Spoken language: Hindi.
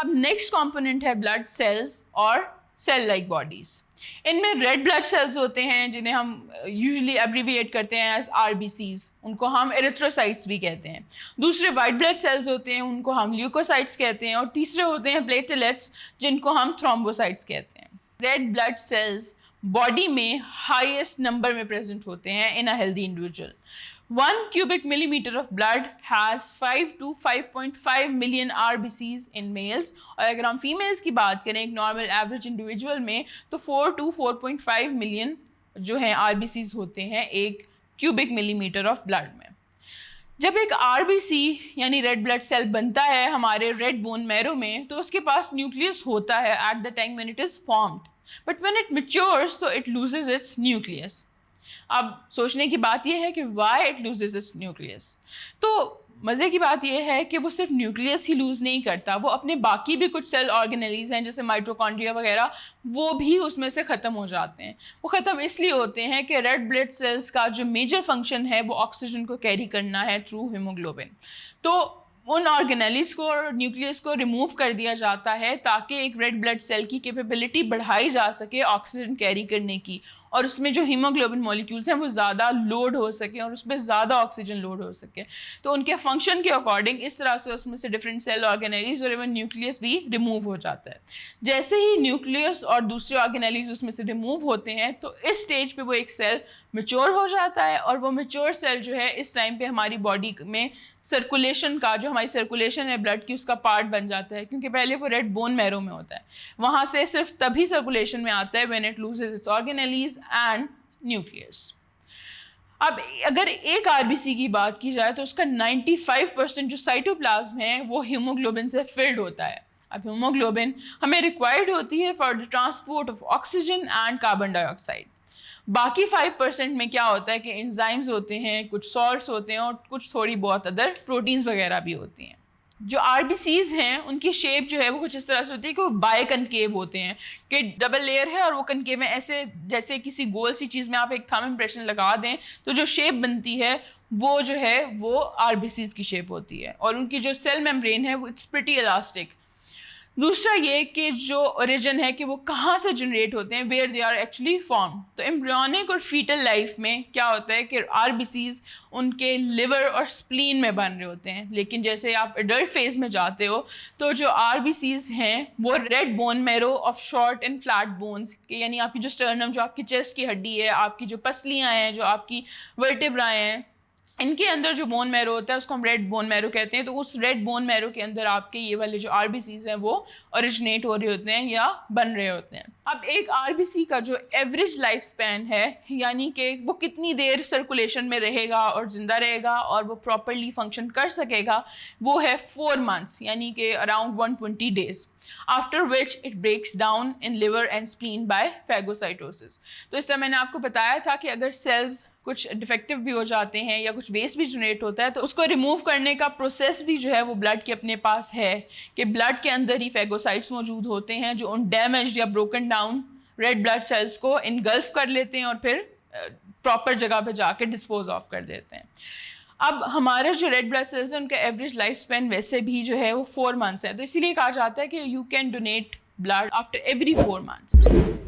अब नेक्स्ट कंपोनेंट है ब्लड सेल्स और सेल लाइक बॉडीज़। इनमें रेड ब्लड सेल्स होते हैं जिन्हें हम यूजुअली एब्रीविएट करते हैं एज आरबीसीज, उनको हम एरिथ्रोसाइट्स भी कहते हैं। दूसरे वाइट ब्लड सेल्स होते हैं, उनको हम ल्यूकोसाइट्स कहते हैं। और तीसरे होते हैं प्लेटलेट्स, जिनको हम थ्रोम्बोसाइट्स कहते हैं। रेड ब्लड सेल्स बॉडी में हाईएस्ट नंबर में प्रेजेंट होते हैं in a healthy individual. 1 cubic millimeter of blood has 5 to 5.5 million RBCs in males, और अगर हम फीमेल्स की बात करें एक नॉर्मल एवरेज इंडिविजुअल में, तो 4 to 4.5 मिलियन जो है RBCs होते हैं एक क्यूबिक मिलीमीटर ऑफ ब्लड में। जब एक RBC यानी रेड ब्लड सेल बनता है हमारे रेड बोन मैरो में, तो उसके पास न्यूक्लियस होता है at the time when it is formed, but when it matures तो इट लूजेस इट्स न्यूक्लियस। अब सोचने की बात यह है कि why it loses it's nucleus. तो मज़े की बात यह है कि वो सिर्फ न्यूक्लियस ही लूज़ नहीं करता, वो अपने बाकी भी कुछ सेल ऑर्गेनेलीज हैं जैसे माइटोकॉन्ड्रिया वगैरह, वो भी उसमें से ख़त्म हो जाते हैं। वो ख़त्म इसलिए होते हैं कि रेड ब्लड सेल्स का जो मेजर फंक्शन है वो ऑक्सीजन को कैरी करना है थ्रू हीमोग्लोबिन। तो उन ऑर्गेनेलीज को और न्यूक्लियस को रिमूव कर दिया जाता है ताकि एक रेड ब्लड सेल की कैपेबिलिटी बढ़ाई जा सके ऑक्सीजन कैरी करने की, और उसमें जो हीमोग्लोबिन मॉलिक्यूल्स हैं वो ज़्यादा लोड हो सके और उसमें ज़्यादा ऑक्सीजन लोड हो सके। तो उनके फंक्शन के अकॉर्डिंग इस तरह से उसमें से डिफरेंट सेल ऑर्गेनेलीज और इवन न्यूक्लियस भी रिमूव हो जाता है। जैसे ही न्यूक्लियस और दूसरे ऑर्गेनेलीज उसमें से रिमूव होते हैं तो इस स्टेज पे वो एक सेल मैच्योर हो जाता है, और वो मैच्योर सेल जो है इस टाइम पे हमारी बॉडी में सर्कुलेशन का, जो हमारी सर्कुलेशन है ब्लड की, उसका पार्ट बन जाता है। क्योंकि पहले वो रेड बोन मैरो में होता है, वहाँ से सिर्फ तभी सर्कुलेशन में आता है when it loses it's organelles and nucleus. अब अगर एक आरबीसी की बात की जाए तो उसका 95% जो साइटोप्लाज्म है वो हीमोग्लोबिन से फिल्ड होता है। अब हीमोग्लोबिन हमें रिक्वायर्ड होती है for the transport of oxygen and carbon dioxide. बाकी 5% में क्या होता है कि एंजाइम्स होते हैं, कुछ सॉल्ट्स होते हैं और कुछ थोड़ी बहुत अदर प्रोटीन्स वगैरह भी होती हैं। जो आरबीसीज हैं उनकी शेप जो है वो कुछ इस तरह से होती है कि वो बाय कनकेव होते हैं, कि डबल लेयर है और वो कनकेव में ऐसे जैसे किसी गोल सी चीज़ में आप एक थंब इम्प्रेशन लगा दें तो जो शेप बनती है वो जो है वो आरबीसीज की शेप होती है, और उनकी जो सेल मेम्ब्रेन है वो इट्स प्रिटी इलास्टिक। दूसरा ये कि जो ओरिजिन है कि वो कहाँ से जनरेट होते हैं, where they are actually form. तो एम्ब्रियोनिक और फीटल लाइफ में क्या होता है कि आरबीसीज उनके लिवर और स्प्लीन में बन रहे होते हैं, लेकिन जैसे आप एडल्ट फेज में जाते हो तो जो आरबीसीज हैं वो red bone marrow of short and flat bones के, यानी आपकी जो स्टर्नम, जो आपकी चेस्ट की हड्डी है, आपकी जो पसलियाँ हैं, जो आपकी वर्टेब्राएँ हैं, इनके अंदर जो बोन मैरो होता है उसको हम रेड बोन मैरो कहते हैं। तो उस रेड बोन मैरो के अंदर आपके ये वाले जो आरबीसीज हैं वो ओरिजिनेट हो रहे होते हैं या बन रहे होते हैं। अब एक आरबीसी का जो एवरेज लाइफ स्पैन है, यानी कि वो कितनी देर सर्कुलेशन में रहेगा और ज़िंदा रहेगा और वो प्रॉपरली फंक्शन कर सकेगा, वो है 4 months, यानी कि around 120 days, after which it breaks down in liver and spleen by phagocytosis. तो इस तरह मैंने आपको बताया था कि अगर सेल्स कुछ डिफेक्टिव भी हो जाते हैं या कुछ वेस्ट भी जनरेट होता है तो उसको रिमूव करने का प्रोसेस भी जो है वो ब्लड के अपने पास है, कि ब्लड के अंदर ही फैगोसाइट्स मौजूद होते हैं जो उन डैमेज्ड या broken down red blood sales को इनगल्फ कर लेते हैं और फिर प्रॉपर जगह पे जाके डिस्पोज ऑफ कर देते हैं। अब हमारे जो रेड ब्लड सेल्स हैं उनका एवरेज लाइफ स्पैन वैसे भी जो है वो 4 months है, तो इसीलिए कहा जाता है कि you can donate blood after every 4 months।